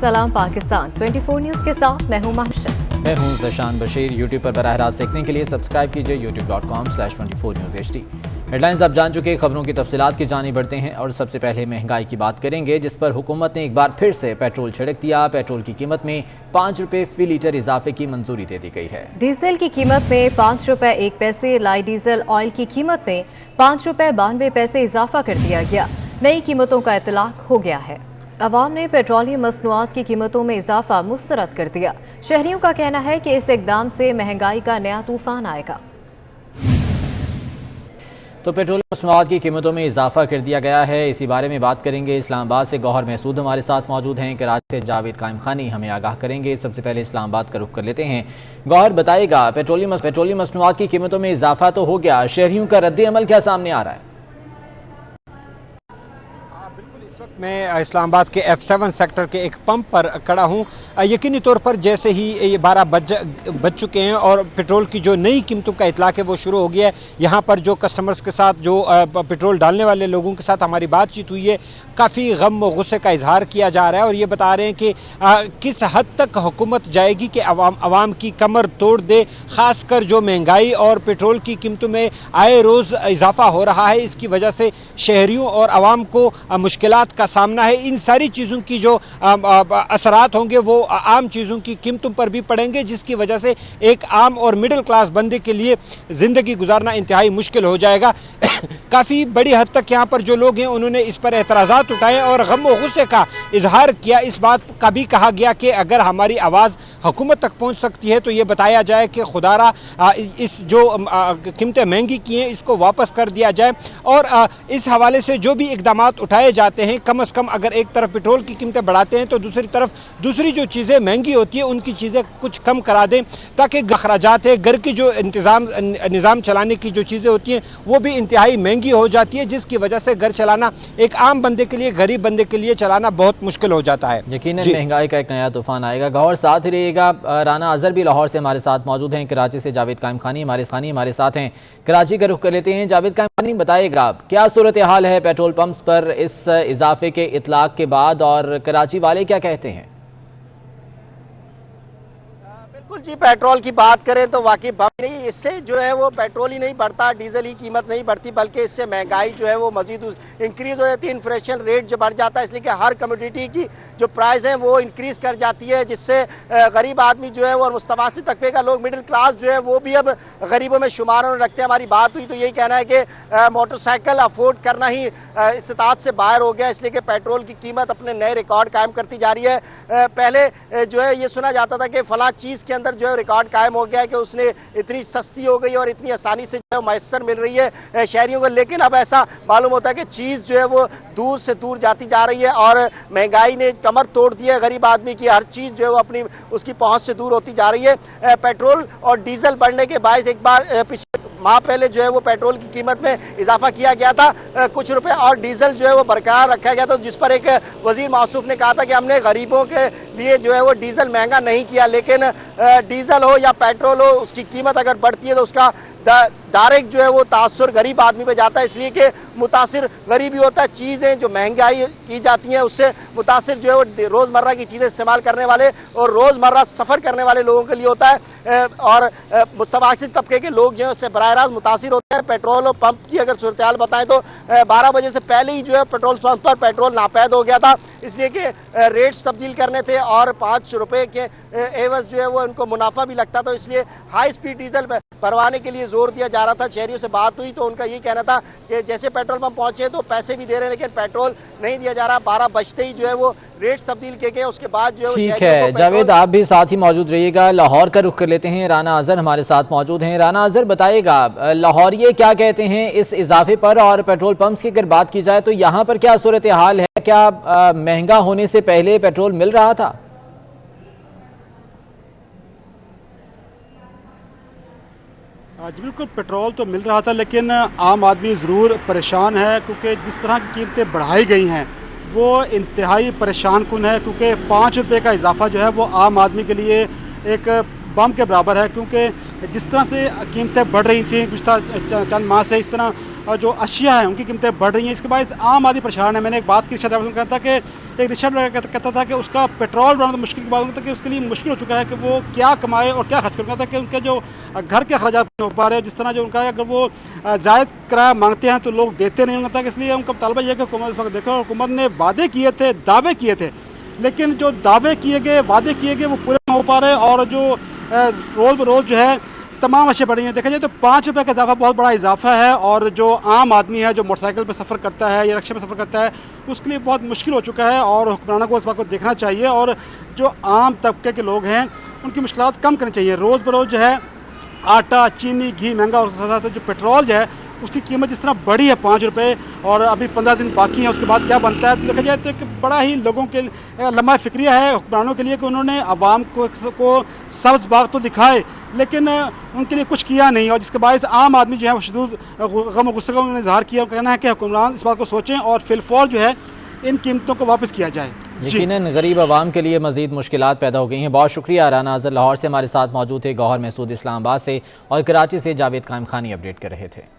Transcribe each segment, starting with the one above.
सलाम पाकिस्तान 24 न्यूज़ के साथ मैं हूं महशद। मैं हूं ज़शान बशीर। यूट्यूब पर बराह रास्त देखने के लिए सब्सक्राइब कीजिए youtube.com/24newshd। हेडलाइंस आप जान चुके, खबरों की तफसीलात की जानी बढ़ते हैं और सबसे पहले महंगाई की बात करेंगे, जिस पर हुकूमत ने एक बार फिर से पेट्रोल छिड़क दिया। पेट्रोल की कीमत में 5 रुपये फी लीटर इजाफे की मंजूरी दे दी गई है। डीजल की कीमत में 5 रुपये 1 पैसे, लाइट डीजल ऑयल की कीमत में 5 रुपये 92 पैसे इजाफा कर दिया गया। नई कीमतों का इतलाक हो गया है। अवाम ने पेट्रोलियम मसनूआत की कीमतों में इजाफा मुस्तरद कर दिया। शहरियों का कहना है कि इस इकदाम से महंगाई का नया तूफान आएगा। तो पेट्रोलियम मसनूआत की कीमतों में इजाफा कर दिया गया है। इसी बारे में बात करेंगे। इस्लामाबाद से गौहर महसूद हमारे साथ मौजूद हैं। कराची से जावेद कायम खानी हमें आगाह करेंगे। सबसे पहले इस्लामाबाद का रुख कर लेते हैं। गौहर बताएगा, पेट्रोलियम मसनूआत की कीमतों में इजाफा तो हो गया, शहरियों का रद्द अमल क्या सामने आ रहा है? मैं इस्लामाबाद के F7 सेक्टर के एक पंप पर खड़ा हूँ। यकीनी तौर पर जैसे ही ये 12 बज चुके हैं और पेट्रोल की जो नई कीमतों का इतलाक है वो शुरू हो गया है। यहाँ पर जो कस्टमर्स के साथ, जो पेट्रोल डालने वाले लोगों के साथ हमारी बातचीत हुई है, काफ़ी गम व गुस्से का इजहार किया जा रहा है और ये बता रहे हैं कि किस हद तक हुकूमत जाएगी कि अवाम की कमर तोड़ दे। ख़ासकर जो महंगाई और पेट्रोल की कीमतों में आए रोज़ इजाफा हो रहा है, इसकी वजह से शहरियों और आवाम को मुश्किलात का सामना है। इन सारी चीज़ों की जो असरात होंगे वो आम चीज़ों की कीमतों पर भी पड़ेंगे, जिसकी वजह से एक आम और मिडिल क्लास बंदे के लिए ज़िंदगी गुजारना इंतहाई मुश्किल हो जाएगा। काफ़ी बड़ी हद तक यहाँ पर जो लोग हैं उन्होंने इस पर एतराज़ात उठाए और गम व गुस्से का इजहार किया। इस बात का भी कहा गया कि अगर हमारी आवाज़ हुकूमत तक पहुँच सकती है तो ये बताया जाए कि खुदारा इस जो कीमतें महंगी की हैं इसको वापस कर दिया जाए। और इस हवाले से जो भी इकदाम उठाए जाते हैं, कम अज़ कम अगर एक तरफ पेट्रोल की कीमतें बढ़ाते हैं तो दूसरी तरफ दूसरी जो चीज़ें महंगी होती है उनकी चीज़ें कुछ कम करा दें, ताकि अखराजात है, घर की जो निज़ाम चलाने की जो चीज़ें होती हैं वो भी इंतहाई महंगी हो जाती है, जिसकी वजह से घर चलाना एक आम बंदे के लिए, गरीब बंदे के लिए चलाना बहुत मुश्किल हो जाता है। यकीनन महंगाई का एक नया तूफान आएगा। गौर साथ ही रहिएगा। राना अजहर भी लाहौर से हमारे साथ मौजूद हैं। कराची से जावेद कायम खानी हमारे साथ हैं। कराची का रुख कर लेते हैं। जावेद कायम खानी बताएगा, क्या सूरत हाल है पेट्रोल पंप्स पर इस इजाफे के इतलाक के बाद और कराची वाले क्या कहते हैं? बिल्कुल जी, पेट्रोल की बात करें तो वाकई नहीं, इससे जो है वो पेट्रोल ही नहीं बढ़ता, डीजल की कीमत नहीं बढ़ती, बल्कि इससे महंगाई जो है वो मजीद इंक्रीज़ हो जाती है। इन्फ्लेशन रेट जो बढ़ जाता है, इसलिए कि हर कमोडिटी की जो प्राइस है वो इंक्रीज़ कर जाती है, जिससे गरीब आदमी जो है वो और मुस्तवासित तबके का लोग, मिडिल क्लास जो है वो भी अब गरीबों में शुमार होने रखते हैं। हमारी बात हुई तो यही कहना है कि मोटरसाइकिल अफोर्ड करना ही इस्तात से बाहर हो गया, इसलिए कि पेट्रोल की कीमत अपने नए रिकॉर्ड कायम करती जा रही है। पहले जो है ये सुना जाता था कि फ़लाँ चीज़ के अंदर जो है रिकॉर्ड कायम हो गया है कि उसने इतनी सस्ती हो गई और इतनी आसानी से जो है मैसर मिल रही है शहरियों को, लेकिन अब ऐसा मालूम होता है कि चीज़ जो है वो दूर से दूर जाती जा रही है और महंगाई ने कमर तोड़ दी है गरीब आदमी की। हर चीज़ जो है वो अपनी उसकी पहुंच से दूर होती जा रही है। पेट्रोल और डीजल बढ़ने के बायस एक बार पिछले माह पहले जो है वो पेट्रोल की कीमत में इजाफा किया गया था कुछ रुपए, और डीजल जो है वो बरकरार रखा गया था, जिस पर एक वजीर मौसूफ ने कहा था कि हमने गरीबों के लिए जो है वो डीजल महंगा नहीं किया, लेकिन डीजल हो या पेट्रोल हो उसकी कीमत अगर बढ़ती है तो उसका डायरेक्ट जो है वो तासुर गरीब आदमी पे जाता है, इसलिए कि मुतासिर गरीब ही होता है। चीज़ें जो महंगाई की जाती हैं उससे मुतासिर जो है वो रोज़मर्रा की चीज़ें इस्तेमाल करने वाले और रोज़मर्रा सफ़र करने वाले लोगों के लिए होता है, और मुस्तवासित तबके के लोग जो है उससे बराह रास्त मुतासिर होते हैं। पेट्रोल और पंप की अगर सूरत हाल बताएं तो 12 बजे से पहले ही जो है पेट्रोल पंप पर पेट्रोल नापैद हो गया था, इसलिए कि रेट्स तब्दील करने थे और 5 रुपये के एवज जो है वो उनको मुनाफा भी लगता, तो इसलिए हाई स्पीड डीजल भरवाने के लिए जोर दिया जा रहा था। शहरियों से बात हुई तो उनका ये कहना था कि जैसे पेट्रोल पंप पहुंचे तो पैसे भी दे रहे हैं लेकिन पेट्रोल नहीं दिया जा रहा। 12 बजते ही जो है वो रेट्स तब्दील किए गए, उसके बाद जो है ठीक है। जावेद आप भी साथ ही मौजूद रहिएगा। लाहौर का रुख कर लेते हैं। राना अजहर हमारे साथ मौजूद हैं। राना अजहर बताएगा, लाहौरिये क्या कहते हैं इस इजाफे पर, और पेट्रोल पंप्स की अगर बात की जाए तो यहाँ पर क्या सूरत हाल है? क्या महंगा होने से पहले पेट्रोल मिल रहा था? जी बिल्कुल, पेट्रोल तो मिल रहा था, लेकिन आम आदमी ज़रूर परेशान है क्योंकि जिस तरह की कीमतें बढ़ाई गई हैं वो इंतहाई परेशान कुन है, क्योंकि 5 रुपये का इजाफा जो है वो आम आदमी के लिए एक बम के बराबर है, क्योंकि जिस तरह से कीमतें बढ़ रही थी गुज़श्ता चंद माह से, इस तरह जो अशिया हैं उनकी कीमतें बढ़ रही हैं। इसके बाद आम आदमी परेशान है। मैंने एक बात की रिक्शा ड्राइवर से कहता कि एक रिक्शा ड्राइवर कहता था कि उसका पेट्रोल बनाना तो मुश्किल की बात होता है कि उसके लिए मुश्किल हो चुका है कि वो क्या कमाए और क्या खर्च करता था कि उनके जो घर के अखराजात नहीं हो पा रहे, जिस तरह जो उनका अगर वो जायद किराया मांगते हैं तो लोग देते नहीं उनका, इसलिए उनका तलबा यह कि हुकूमत इस वक्त देखो, हुकूमत ने वादे किए थे, दावे किए थे, लेकिन जो दावे किए गए, वादे किए गए वो पूरे नहीं हो पा रहे, और जो रोज़ बरोज़ जो है तमाम अशिया बढ़ रही हैं। देखा जाए तो 5 रुपये का इजाफा बहुत बड़ा इजाफा है, और जो आम आदमी है जो मोटरसाइकिल पर सफ़र करता है या रिक्शे पर सफ़र करता है उसके लिए बहुत मुश्किल हो चुका है, और हुक्मरानों को इस बात को देखना चाहिए, और जो आम तबके के लोग हैं उनकी मुश्किलात कम करनी चाहिए। रोज़ बरोज़ जो है आटा, चीनी, घी महंगा, और साथ साथ जो पेट्रोल जो है उसकी कीमत जिस तरह बढ़ी है 5 रुपये, और अभी 15 दिन बाकी हैं, उसके बाद क्या बनता है, तो देखा जाए तो एक बड़ा ही लोगों के लम्हा फ़िक्रिया है हुक्मरानों के लिए कि उन्होंने आवाम को सब्ज़ बाग तो दिखाए लेकिन उनके लिए कुछ किया नहीं, और जिसके बायस आम आदमी जो है वो शदीद गम और गुस्से का उन्होंने इज़हार किया, और कहना है कि हुक्मरान इस बात को सोचें और फिलफौर जो है इन कीमतों को वापस किया जाए। यकीनन गरीब आवाम के लिए मज़ीद मुश्किलात पैदा हो गई हैं। बहुत शुक्रिया। राना अज़हर लाहौर से हमारे साथ मौजूद थे, गौहर महसूद इस्लामाबाद से, और कराची से जावेद कायम खानी अपडेट कर रहे थे।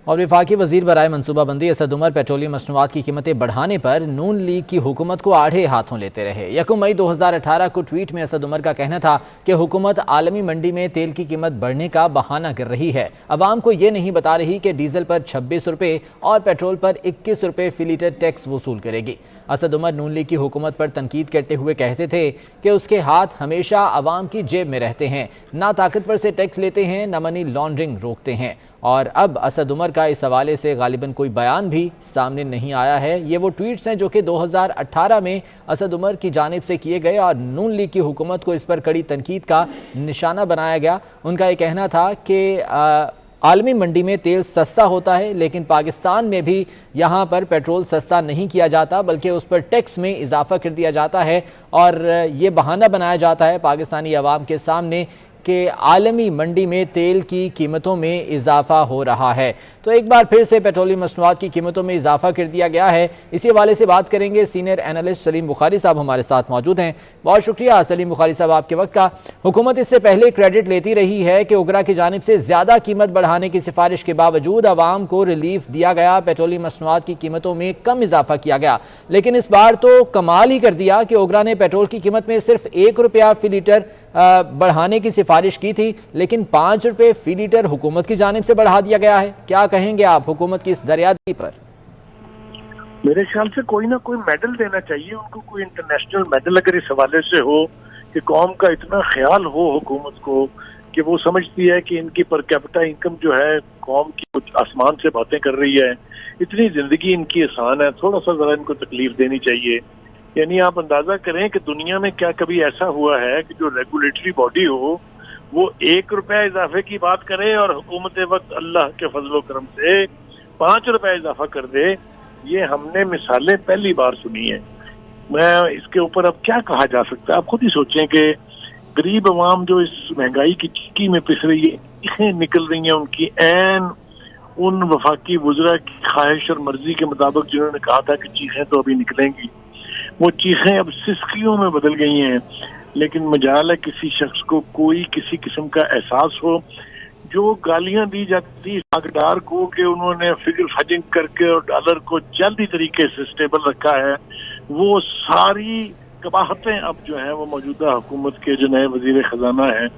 और वफाकी वज़ीर बराए मनसूबाबंदी असद उमर पेट्रोलियम मसनूआत की कीमतें बढ़ाने पर नून लीग की हुकूमत को आड़े हाथों लेते रहे। 1 मई 2018 को ट्वीट में असद उमर का कहना था कि हुकूमत आलमी मंडी में तेल की कीमत बढ़ने का बहाना कर रही है, अवाम को ये नहीं बता रही कि डीजल पर 26 रुपये और पेट्रोल पर 21 रुपये फ़ी लीटर टैक्स वसूल करेगी। असद उमर नून लीग की हुकूमत पर तनकीद करते हुए कहते थे कि उसके हाथ हमेशा आवाम की जेब में रहते हैं, ना ताकतवर से टैक्स लेते हैं, ना मनी लॉन्ड्रिंग रोकते हैं। और अब असद उमर का इस हवाले से गालिबन कोई बयान भी सामने नहीं आया है। ये वो ट्वीट्स हैं जो कि 2018 में असद उमर की जानिब से किए गए, और नून लीग की हुकूमत को इस पर कड़ी तनकीद का निशाना बनाया गया। उनका ये कहना था कि आलमी मंडी में तेल सस्ता होता है, लेकिन पाकिस्तान में भी यहाँ पर पेट्रोल सस्ता नहीं किया जाता, बल्कि उस पर टैक्स में इजाफा कर दिया जाता है, और ये बहाना बनाया जाता है पाकिस्तानी अवाम के सामने कि आलमी मंडी में तेल की कीमतों में इजाफा हो रहा है। तो एक बार फिर से पेट्रोलियम मसनूआत की कीमतों में इजाफा कर दिया गया है। इसी हवाले से बात करेंगे, सीनियर एनालिस्ट सलीम बुखारी साहब हमारे साथ मौजूद हैं। बहुत शुक्रिया सलीम बुखारी साहब आपके वक्त का। हुकूमत इससे पहले क्रेडिट लेती रही है कि उगरा की जानिब से ज़्यादा कीमत बढ़ाने की सिफारिश के बावजूद आवाम को रिलीफ दिया गया, पेट्रोलियम मसनूआत की कीमतों में कम इजाफा किया गया। लेकिन इस बार तो कमाल ही कर दिया कि उगरा ने पेट्रोल की कीमत में सिर्फ 1 रुपया फ़ी लीटर बढ़ाने की सिफारिश की थी, लेकिन 5 रुपये फ़ी लीटर हुकूमत की जानिब से बढ़ा दिया गया है। क्या कहेंगे आप हुकूमत की इस दरियादी पर? मेरे ख्याल से कोई ना कोई मेडल देना चाहिए उनको, कोई इंटरनेशनल मेडल अगर इस हवाले से हो कि कौम का इतना ख्याल हो हुकूमत को कि वो समझती है कि इनकी पर कैपिटा इनकम जो है कौम की कुछ आसमान से बातें कर रही है, इतनी जिंदगी इनकी आसान है, थोड़ा सा जरा इनको तकलीफ देनी चाहिए। यानी आप अंदाजा करें कि दुनिया में क्या कभी ऐसा हुआ है कि जो रेगुलेटरी बॉडी हो वो 1 रुपया इजाफे की बात करे और हुकूमत वक्त अल्लाह के फजलो करम से 5 रुपया इजाफा कर दे। ये हमने मिसालें पहली बार सुनी है। मैं इसके ऊपर अब क्या कहा जा सकता है, आप खुद ही सोचें कि गरीब अवाम जो इस महंगाई की चीकी में पिस रही है, चीखें निकल रही हैं उनकी ऐन उन वफाकी वज़रा की ख्वाहिश और मर्जी के मुताबिक जिन्होंने कहा था कि चीखें तो अभी निकलेंगी, वो चीखें अब सिसकियों में बदल गई हैं। लेकिन मजाल है किसी शख्स को कोई किसी किस्म का एहसास हो। जो गालियां दी जाती सागदार को कि उन्होंने फिगर फजिंग करके और डॉलर को जल्दी तरीके से स्टेबल रखा है, वो सारी कबाहतें अब जो हैं वो मौजूदा हुकूमत के जो नए वजीर खजाना हैं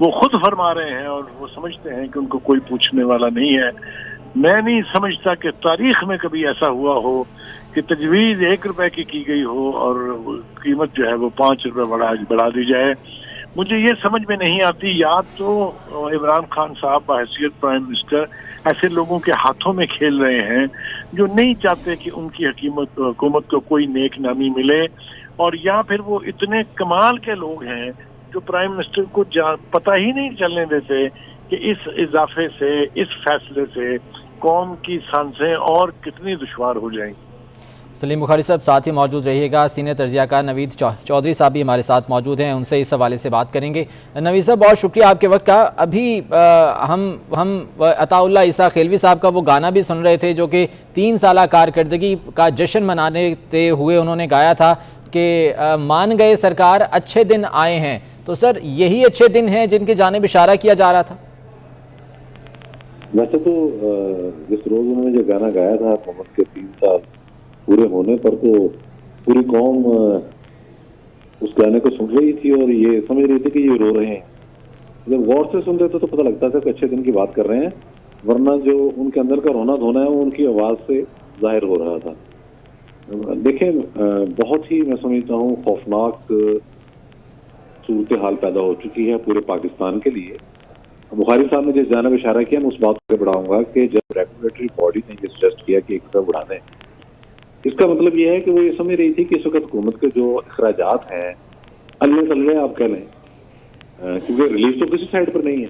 वो खुद फरमा रहे हैं, और वो समझते हैं कि उनको कोई पूछने वाला नहीं है। मैं नहीं समझता कि तारीख में कभी ऐसा हुआ हो कि तजवीज़ 1 रुपए की गई हो और कीमत जो है वो 5 रुपए बढ़ा दी जाए। मुझे ये समझ में नहीं आती, या तो इमरान खान साहब बहैसियत प्राइम मिनिस्टर ऐसे लोगों के हाथों में खेल रहे हैं जो नहीं चाहते कि उनकी हुकूमत को कोई नेक नामी मिले, और या फिर वो इतने कमाल के लोग हैं जो प्राइम मिनिस्टर को पता ही नहीं चलने देते कि इस इजाफे से, इस फैसले से कौम की सांसें और कितनी दुश्वार हो जाएंगी। सलीम बुखारी साहब साथ ही मौजूद रहिएगा। सीनियर तर्जियाकार नवीद चौधरी साहब भी हमारे साथ मौजूद हैं, उनसे इस हवाले से बात करेंगे। नवीद साहब बहुत शुक्रिया आपके वक्त का। अभी हम अताउल्लाह ईसा खेलवी साहब का वो गाना भी सुन रहे थे जो कि 3 साल कारकर्दगी का जश्न मनाते हुए उन्होंने गाया था کہ مان گئے سرکار اچھے دن آئے ہیں، تو سر یہی اچھے دن ہیں جن کی جانب اشارہ کیا جا رہا تھا؟ ویسے تو جس روز انہوں نے جو گانا گایا تھا حکومت کے 3 سال پورے ہونے پر، تو پوری قوم اس گانے کو سن رہی تھی اور یہ سمجھ رہی تھی کہ یہ رو رہے ہیں۔ جب غور سے سن رہے تھے تو پتہ لگتا تھا کہ اچھے دن کی بات کر رہے ہیں، ورنہ جو ان کے اندر کا رونا دھونا ہے وہ ان کی آواز سے ظاہر ہو رہا تھا۔ دیکھیں، بہت ہی میں سمجھتا ہوں خوفناک صورتحال پیدا ہو چکی ہے پورے پاکستان کے لیے۔ بخاری صاحب نے جس جانب اشارہ کیا، میں اس بات کو بڑھاؤں گا کہ جب ریگولیٹری باڈی نے یہ سجیسٹ کیا کہ 1 روپیہ بڑھا دیں، اس کا مطلب یہ ہے کہ وہ یہ سمجھ رہی تھی کہ اس وقت حکومت کے جو اخراجات ہیں اللہ تلے آپ کہہ لیں، کیونکہ ریلیف تو کسی سائڈ پر نہیں ہے،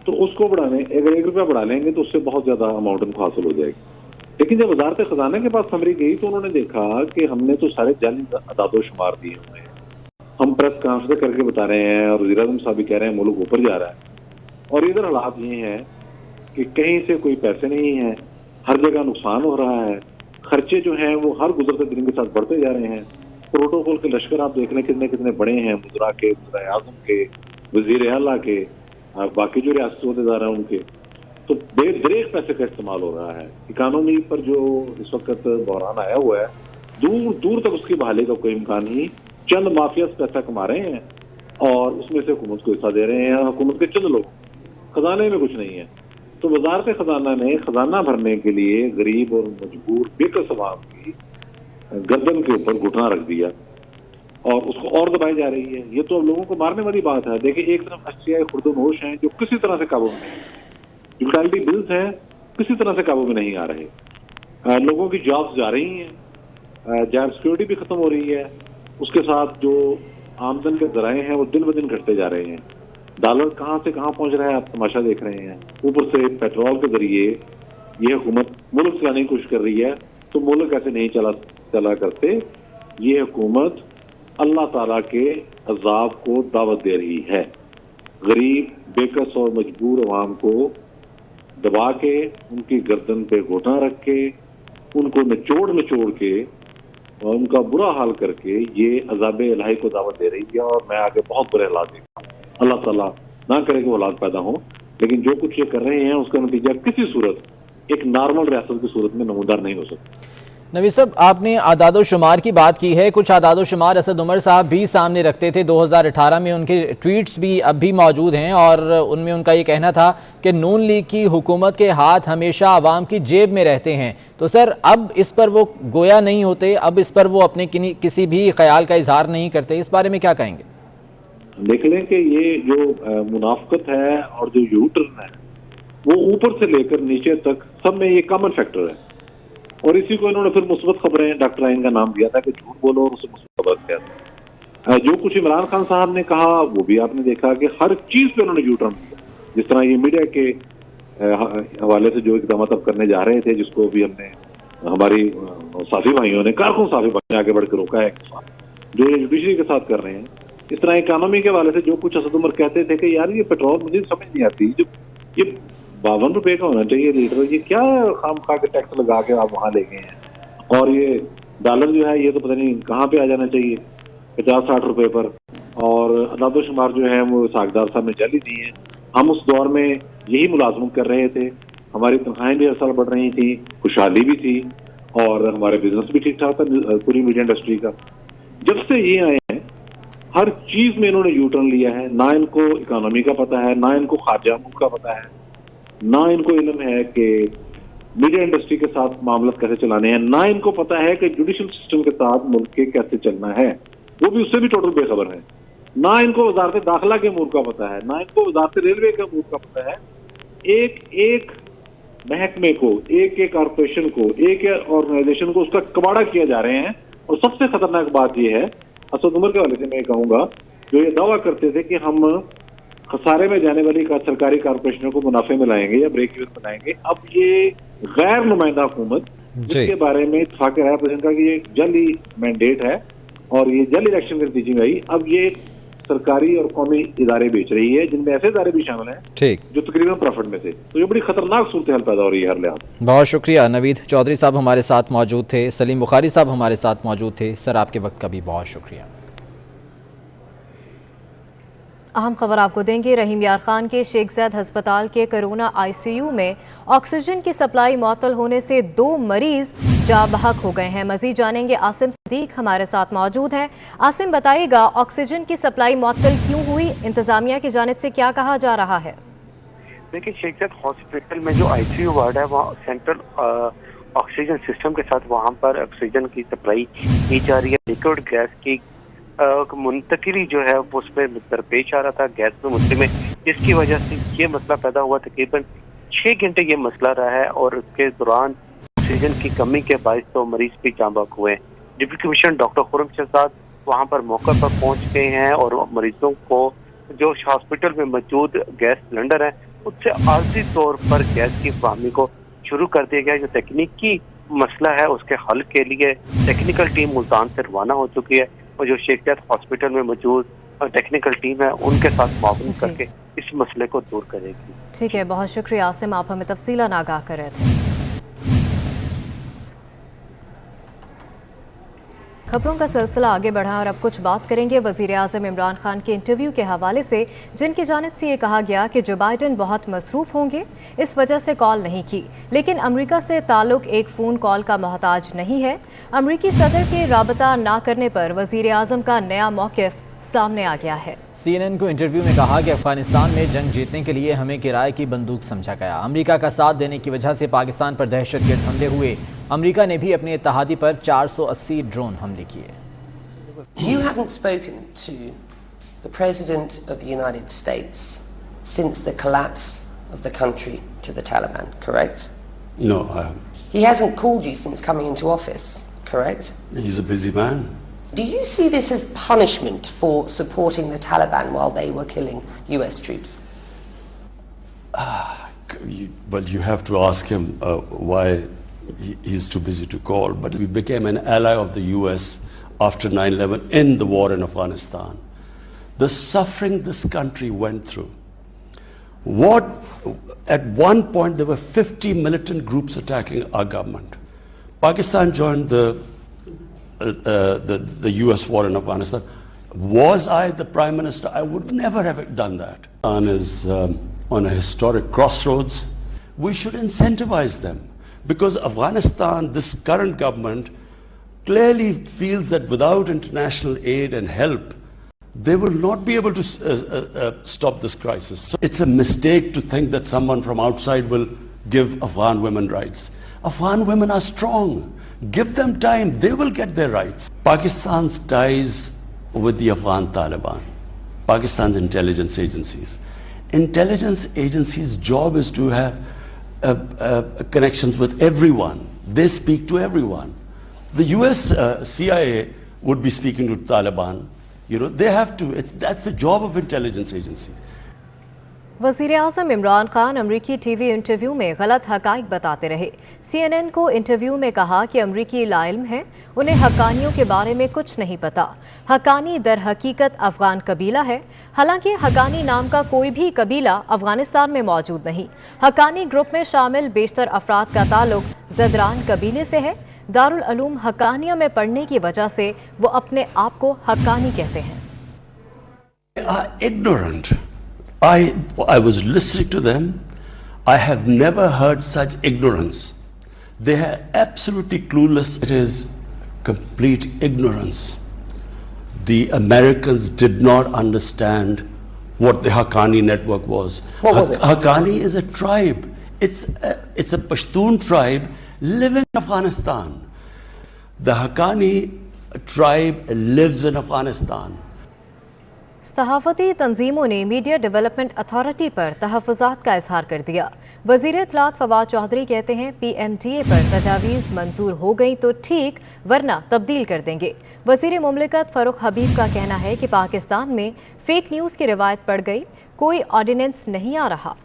تو اس کو بڑھانے اگر 1 روپیہ بڑھا لیں گے تو اس سے بہت زیادہ اماؤنٹ ان کو حاصل ہو جائے گی۔ لیکن جب وزارت خزانہ کے پاس سمری گئی تو انہوں نے دیکھا کہ ہم نے تو سارے جعلی اعداد و شمار دیے ہوئے ہیں، ہم پریس کانفرنس کر کے بتا رہے ہیں اور وزیر اعظم صاحب بھی کہہ رہے ہیں ملک اوپر جا رہا ہے، اور ادھر حالات یہ ہیں کہ کہیں سے کوئی پیسے نہیں ہیں، ہر جگہ نقصان ہو رہا ہے، خرچے جو ہیں وہ ہر گزرتے دن کے ساتھ بڑھتے جا رہے ہیں۔ پروٹوکول کے لشکر آپ دیکھ لیں کتنے کتنے بڑے ہیں، وزراء کے، وزیر اعظم کے، وزیر اعلیٰ کے، باقی جو ریاستی عہدیدار ہیں ان کے، تو بے دریغ پیسے کا استعمال ہو رہا ہے۔ اکانومی پر جو اس وقت بحران آیا ہوا ہے، دور دور تک اس کی بحالی کا کوئی امکان نہیں۔ چند مافیاز پیسہ کما رہے ہیں اور اس میں سے حکومت کو حصہ دے رہے ہیں، حکومت کے چند لوگ، خزانے میں کچھ نہیں ہے۔ تو وزارت خزانہ نے خزانہ بھرنے کے لیے غریب اور مجبور بے کس عوام کی گردن کے اوپر گھٹنا رکھ دیا اور اس کو اور دبائی جا رہی ہے۔ یہ تو اب لوگوں کو مارنے والی بات ہے۔ دیکھیں، ایک طرف اشیاء خرد و نوش ہیں جو کسی طرح سے قابو میں نہیں ہیں، یوٹیلٹی بلز ہیں کسی طرح سے قابو میں نہیں آ رہے، لوگوں کی جابز جا رہی ہیں، جاب سیکورٹی بھی ختم ہو رہی ہے، اس کے ساتھ جو آمدن کے ذرائع ہیں وہ دن بدن گھٹتے جا رہے ہیں۔ ڈالر کہاں سے کہاں پہنچ رہا ہے آپ تماشا دیکھ رہے ہیں۔ اوپر سے پیٹرول کے ذریعے یہ حکومت ملک چلانے کی کوشش کر رہی ہے، تو ملک ایسے نہیں چلا کرتے۔ یہ حکومت اللہ تعالیٰ کے عذاب کو دعوت دے رہی ہے، غریب بے کس اور مجبور عوام کو دبا کے، ان کی گردن پہ گھٹنا رکھ کے، ان کو نچوڑ کے اور ان کا برا حال کر کے یہ عذاب الہی کو دعوت دے رہی ہے، اور میں آگے بہت برے حالات دیکھتا ہوں۔ اللہ تعالیٰ نہ کرے کہ وہ حالات پیدا ہوں، لیکن جو کچھ یہ کر رہے ہیں اس کا نتیجہ کسی صورت ایک نارمل ریاست کی صورت میں نمودار نہیں ہو سکتا۔ نوید صاحب، آپ نے اعداد و شمار کی بات کی ہے، کچھ اعداد و شمار اسد عمر صاحب بھی سامنے رکھتے تھے 2018 میں، ان کے ٹویٹس بھی اب بھی موجود ہیں، اور ان میں ان کا یہ کہنا تھا کہ نون لیگ کی حکومت کے ہاتھ ہمیشہ عوام کی جیب میں رہتے ہیں۔ تو سر اب اس پر وہ گویا نہیں ہوتے، اب اس پر وہ اپنے کسی بھی خیال کا اظہار نہیں کرتے، اس بارے میں کیا کہیں گے؟ دیکھ لیں کہ یہ جو منافقت ہے اور جو یو ٹرن ہے وہ اوپر سے لے کر نیچے تک سب میں یہ کامن فیکٹر ہے، اور اسی کو انہوں نے پھر مثبت خبریں ڈاکٹر آئین کا نام دیا تھا کہ جھوٹ بولو اور اسے مثبت خبر کیا تھا۔ جو کچھ عمران خان صاحب نے کہا وہ بھی آپ نے دیکھا کہ ہر چیز پہ انہوں نے یو ٹرن دیا، جس طرح یہ میڈیا کے حوالے سے جو اقدامات اب کرنے جا رہے تھے، جس کو بھی ہم نے ہماری صافی بھائیوں نے، کارکن صافی بھائیوں نے آگے بڑھ کے روکا ہے، جو یہ جوڈیشری کے ساتھ کر رہے ہیں۔ اس طرح اکانومی کے حوالے سے جو کچھ اسد عمر کہتے تھے کہ یار یہ پیٹرول مجھے سمجھ نہیں آتی، جو یہ 52 روپے کا ہونا چاہیے لیٹر، یہ کیا خام خواہ کے ٹیکس لگا کے آپ وہاں لے گئے ہیں، اور یہ ڈالر جو ہے یہ تو پتہ نہیں کہاں پہ آ جانا چاہیے 50-60 روپے پر، اور اعداد و شمار جو ہیں وہ ساکھدار صاحب نے جعلی دی ہیں۔ ہم اس دور میں یہی ملازمت کر رہے تھے، ہماری تنخواہیں بھی ہر سال بڑھ رہی تھیں، خوشحالی بھی تھی، اور ہمارے بزنس بھی ٹھیک ٹھاک تھا پوری میڈیا انڈسٹری کا۔ جب سے یہ آئے ہیں ہر چیز میں انہوں نے یو ٹرن لیا ہے، نہ ان کو اکانومی کا پتہ ہے، نہ ان کو خارجہ ملک کا پتہ ہے، نہ ان کو علم ہے کہ میڈیا انڈسٹری کے ساتھ معاملات کیسے چلانے ہیں، نہ ان کو پتہ ہے کہ جوڈیشل سسٹم کے ساتھ ملک کے کیسے چلنا ہے، وہ بھی اس سے بھی ٹوٹل بے خبر ہیں۔ نہ ان کو وزارت داخلہ کے امور کا پتہ ہے، نہ ان کو وزارت ریلوے کے امور کا پتہ ہے۔ ایک ایک محکمے کو، ایک ایک کارپوریشن کو، ایک آرگنائزیشن کو اس کا کباڑہ کیا جا رہے ہیں۔ اور سب سے خطرناک بات یہ ہے، اسد عمر کے حوالے سے میں کہوں گا، جو یہ دعویٰ کرتے تھے کہ ہم خسارے میں جانے والی سرکاری کارپوریشنوں کو منافع میں لائیں گے یا بریک ایون بنائیں گے، اب یہ غیر نمائندہ حکومت جس کے بارے میں اتفاق رائے پریزیڈنٹ کا کہ یہ جلد ہی مینڈیٹ ہے اور یہ جلد الیکشن کے نتیجے میں آئی، اب یہ सरकारी और कौमी इदारे बेच रही है, जिनमें ऐसे इदारे भी शामिल हैं ठीक, जो तकरीबन प्रॉफिट में थे। तो ये बड़ी खतरनाक सूरत हाल पैदा हो रही है हर लिहाज। बहुत शुक्रिया। नवीद चौधरी साहब हमारे साथ मौजूद थे, सलीम बुखारी साहब हमारे साथ मौजूद थे। सर आपके वक्त का भी बहुत शुक्रिया। अहम खबर आपको देंगे। रहीम यार खान के शेख ज़ैद हस्पताल के कोरोना ICU में ऑक्सीजन की सप्लाई मुअत्तल होने से 2 मरीज जाँ बहक हो गए हैं। मजीद जानेंगे, आसिम सिद्दीक हमारे साथ मौजूद हैं। आसिम बताइएगा, ऑक्सीजन की सप्लाई मुअत्तल क्यों हुई, इंतजामिया की जानिब से क्या कहा जा रहा है? देखिए, शेख ज़ैद हॉस्पिटल में जो ICU वार्ड है वहाँ सेंट्रल ऑक्सीजन सिस्टम के साथ वहाँ पर ऑक्सीजन की सप्लाई की जा रही है। लिक्विड गैस की मुंतकिली जो है वो उसमें दरपेश आ रहा था गैस में मुद्दे में, जिसकी वजह से ये मसला पैदा हुआ। तकरीबन 6 घंटे ये मसला रहा है और उसके दौरान ऑक्सीजन की कमी के बायस तो मरीज भी जाँ बहक हुए हैं। Deputy commissioner doctor Khurram Shahzad वहाँ पर मौके पर पहुँच गए हैं और मरीजों को जो हॉस्पिटल में मौजूद गैस सिलेंडर है उससे आर्जी तौर पर गैस की फराहमी को शुरू कर दिया गया। जो तकनीकी मसला है उसके हल के लिए टेक्निकल टीम मुल्तान से रवाना हो चुकी है और जो शेख ज़ैद हॉस्पिटल में मौजूद टेक्निकल टीम है उनके साथ मावून करके इस मसले को दूर करेगी। ठीक है, बहुत शुक्रिया आसिम, आप हमें तफसीलन आगाह कर रहे थे। खबरों का सिलसिला आगे बढ़ा और अब कुछ बात करेंगे वज़ीर आज़म इमरान खान के इंटरव्यू के हवाले से, जिनकी जानिब से ये कहा गया कि जो बाइडन बहुत मसरूफ़ होंगे इस वजह से कॉल नहीं की, लेकिन अमेरिका से ताल्लुक़ एक फ़ोन कॉल का मोहताज नहीं है। अमेरिकी सदर के राबता ना करने पर वज़ीर आज़म का नया मौक़िफ़ सामने आ गया है। CNN को इंटरव्यू में कहा कि अफगानिस्तान में जंग जीतने के लिए हमें किराए की बंदूक समझा गया। अमेरिका का साथ देने की वजह से पाकिस्तान पर दहशतगर्द हमले हुए। अमेरिका ने भी अपने इत्तेहादी पर 480 ड्रोन हमले किए। You haven't spoken to the President of the United States since the collapse of the country to the Taliban, correct? No, I haven't. He hasn't called you since coming into office, correct? He's a busy man. Do you see this as punishment for supporting the Taliban while they were killing US troops? Well, you have to ask him why he's too busy to call. But we became an ally of the US after 9/11 in the war in Afghanistan. The suffering this country went through. At one point there were 50 militant groups attacking our government. Pakistan joined the US war in Afghanistan. Was I the Prime Minister? I would never have done that. Pakistan is on a historic crossroads. We should incentivize them because Afghanistan, this current government, clearly feels that without international aid and help, they will not be able to stop this crisis. So it's a mistake to think that someone from outside will give Afghan women rights. Afghan women are strong. Give them time, they will get their rights. Pakistan's ties with the Afghan Taliban, Pakistan's intelligence agencies. Intelligence agencies' job is to have connections with everyone. They speak to everyone. The US CIA would be speaking to Taliban. They have to. That's the job of intelligence agencies. वज़ीर आज़म इमरान खान अमरीकी TV interview में गलत हक़ाइक़ बताते रहे। CNN को interview में कहा कि अमरीकी लाइल्म हैं, उन्हें हक्कानियों के बारे में कुछ नहीं पता। हक्कानी दर हकीकत अफ़गान कबीला है, हालांकि हक्कानी नाम का कोई भी कबीला अफ़गानिस्तान में मौजूद नहीं। हक्कानी ग्रुप में शामिल बेशतर अफराद का ताल्लुक ज़दरान कबीले से है। दारुल उलूम हक्कानिया में पढ़ने की वजह से वो अपने आप को हक्कानी कहते हैं। Ignorant. I was listening to them. I have never heard such ignorance. They are absolutely clueless. It is complete ignorance. The Americans did not understand what the Haqqani network was. What was it? Haqqani is a tribe. It's a Pashtun tribe living in Afghanistan. The Haqqani tribe lives in Afghanistan. सहाफ़ती तंजीमों ने media development authority पर तहफ़्फ़ुज़ात का इजहार कर दिया। वज़ीर इत्तलात फवाद चौधरी कहते हैं PMTA पर तजावीज़ मंजूर हो गई तो ठीक, वरना तब्दील कर देंगे। वज़ीर मुमलिकत फ़ारूक हबीब का कहना है कि पाकिस्तान में फ़ेक न्यूज़ की रिवायत पड़ गई, कोई ऑर्डिनेंस नहीं आ रहा।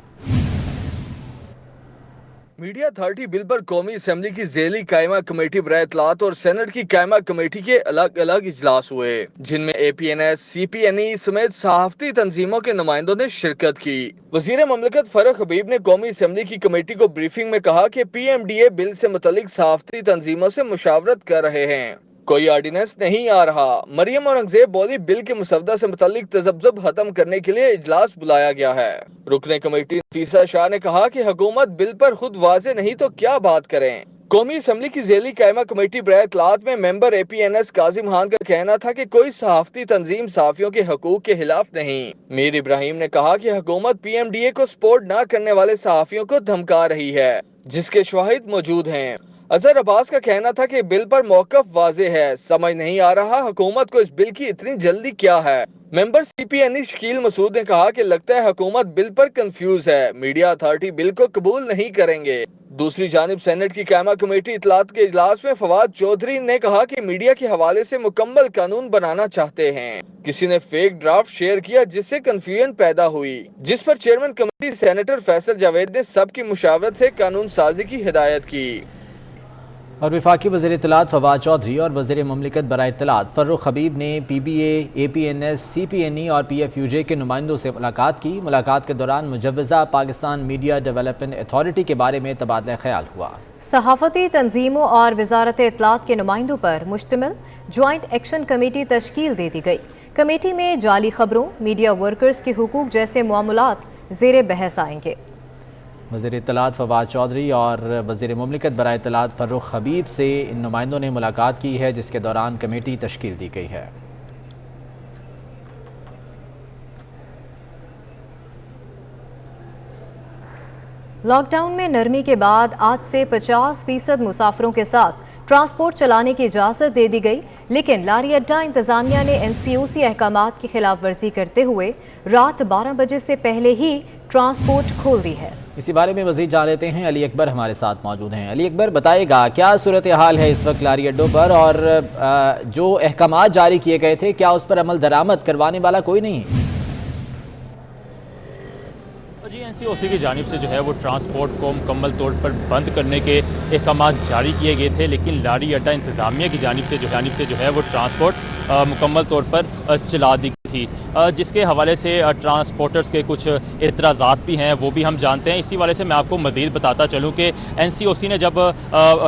मीडिया अथॉरिटी बिल पर कौमी असेंबली की ज़ेली कायमा कमेटी बराए इत्तलात और सेनेट की कायमा कमेटी के अलग अलग इजलास हुए, जिनमें APNS, CPNE समेत सहाफती तंजीमों के नुमाइंदों ने शिरकत की। वजीर ममलकत फारूक हबीब ने कौमी असेंबली की कमेटी को ब्रीफिंग में कहा कि PMDA बिल से मुतल्लिक सहाफती तंजीमों से मुशावरत कर रहे हैं, कोई ऑर्डिनेंस नहीं आ रहा। मरियम औरंगजेब बोली, बिल के मुसवदा से मुतल्लिक तजब्जुब खत्म करने के लिए इजलास बुलाया गया है। रुकने कमेटी नफीसा शाह ने कहा कि हुकूमत बिल पर खुद वाजे नहीं तो क्या बात करें। कौमी असेंबली की ज़ेली कायमा कमेटी बराए इत्तलात में मेंबर APNS काजिम खान का कहना था कि कोई सहाफती तंजीम सहाफियों के हकूक के खिलाफ नहीं। मीर इब्राहिम ने कहा कि हुकूमत PMDA को सपोर्ट न करने वाले सहाफियों को धमका रही है, जिसके शवाहिद मौजूद हैं। अजहर अब्बास का कहना था कि बिल पर मौक़िफ़ वाज़े है, समझ नहीं आ रहा हुकूमत को इस बिल की इतनी जल्दी क्या है। मेंबर CPNE शकील मसूद ने कहा कि लगता है हुकूमत बिल पर कंफ्यूज है, मीडिया अथॉरिटी बिल को कबूल नहीं करेंगे। दूसरी जानिब सेनेट की कायमा कमेटी इत्तलात के इजलास में फवाद चौधरी ने कहा कि मीडिया के हवाले से मुकम्मल कानून बनाना चाहते हैं। किसी ने फेक ड्राफ्ट शेयर किया जिससे कंफ्यूजन पैदा हुई, जिस पर chairman committee senator Faisal Javed ने सबकी मुशावरत से कानून साजी की हिदायत की। और वफाकी वज़ीर इत्तलात फवाद चौधरी और वज़ीर ममलिकत बराए इत्तलात फारूक हबीब ने PBA, APNS, CPNE और PFUJ के नुमाइंदों से मुलाकात की। मुलाकात के दौरान मुजव्वज़ा पाकिस्तान मीडिया डेवलपमेंट अथॉरिटी के बारे में तबादला ख्याल हुआ। सहाफ़ती तंजीमों और वज़ारत इत्तलात के नुमाइंदों पर मुश्तमिल जॉइंट एक्शन कमेटी तश्कील दे दी गई। कमेटी में जाली खबरों, मीडिया वर्कर्स के हुकूक जैसे मामलात ज़ेर बहस आएंगे। वज़ीर इत्तलात फवाद चौधरी और वज़ीर ममलिकत बराए इत्तलात फारूक हबीब से इन नुमाइंदों ने मुलाकात की है, जिसके दौरान कमेटी तश्कील दी गई है। लॉकडाउन में नरमी के बाद आज से 50% मुसाफिरों के साथ ट्रांसपोर्ट चलाने की इजाज़त दे दी गई, लेकिन लारी अड्डा इंतज़ामिया ने NCOC अहकामात की खिलाफ वर्जी करते हुए रात 12 बजे से पहले ही ट्रांसपोर्ट खोल दी है। इसी बारे में मज़ीद जान लेते हैं, अली अकबर हमारे साथ मौजूद हैं। अली अकबर, बताएगा क्या सूरत हाल है इस वक्त लारी अड्डों पर, और जो अहकामात जारी किए गए थे क्या उस पर अमल दरामद करवाने वाला कोई नहीं? जी, NCOC की जानिब से जो है वो ट्रांसपोर्ट को मुकम्मल तौर पर बंद करने के अहकामात जारी किए गए थे, लेकिन लारी अड्डा इंतज़ामिया की जानिब से जो है वो ट्रांसपोर्ट मुकम्मल तौर पर चला दी गई थी, जिसके हवाले से ट्रांसपोर्टर्स के कुछ एतराज़ात भी हैं, वो भी हम जानते हैं। इसी वाले से मैं आपको मज़ीद बताता चलूँ कि NCOC ने जब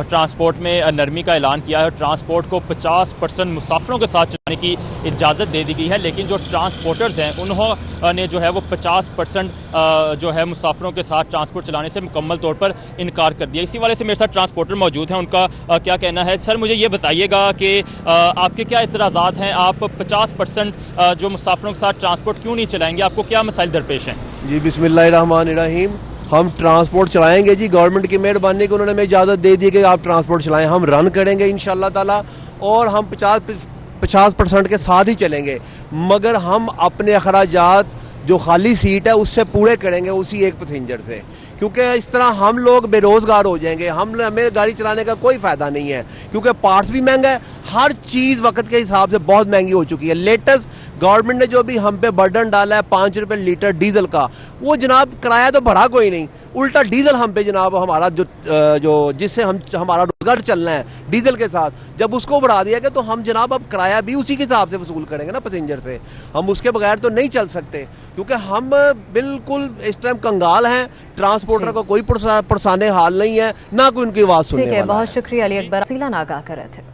ट्रांसपोर्ट में नरमी का ऐलान किया है, ट्रांसपोर्ट को 50% मुसाफिरों के साथ चलाने की इजाज़त दे दी गई है, लेकिन जो ट्रांसपोर्टर्स हैं उन्होंने जो है वो 50% जो है मुसाफिरों के साथ ट्रांसपोर्ट चलाने से मुकम्मल तौर पर इनकार कर दिया। इसी वाले से मेरे साथ ट्रांसपोर्टर मौजूद हैं, उनका क्या कहना है। सर, मुझे ये बताइएगा कि आपके क्या एतराज़ात हैं, आप 50% जो मुसाफिरों के साथ ट्रांसपोर्ट क्यों नहीं चलाएंगे, आपको क्या मसाइल दरपेश हैं? जी, बिस्मिल्लाहिर्रहमानिर्रहीम। हम ट्रांसपोर्ट चलाएंगे जी, गवर्नमेंट की मेहरबानी को उन्होंने हमें इजाज़त दे दी कि आप ट्रांसपोर्ट चलाएं, हम रन करेंगे इंशाअल्लाह ताला, और हम 50% के साथ ही चलेंगे, मगर हम अपने अखराजात जो खाली सीट है उससे पूरे करेंगे उसी एक पैसेंजर से, क्योंकि इस तरह हम लोग बेरोज़गार हो जाएंगे। हमें गाड़ी चलाने का कोई फ़ायदा नहीं है, क्योंकि पार्ट्स भी महंगा है, हर चीज़ वक्त के हिसाब से बहुत महंगी हो चुकी है। लेटेस्ट गवर्नमेंट ने जो भी हम पे बर्डन डाला है 5 रुपये लीटर डीजल का, वो जनाब किराया तो बढ़ा कोई नहीं, उल्टा डीजल हम पे जनाब हमारा जो जिससे हमारा रोजगार चलना है डीजल के साथ, जब उसको बढ़ा दिया गया तो हम जनाब अब किराया भी उसी के हिसाब से वसूल करेंगे ना पैसेंजर से। हम उसके बगैर तो नहीं चल सकते, क्योंकि हम बिल्कुल इस टाइम कंगाल हैं, ट्रांसपोर्टर का कोई पुरसाने हाल नहीं है, ना कोई उनकी आवाज़ सुनने वाला है। बहुत शुक्रिया अली अकबर, आगाह कर रहे थे।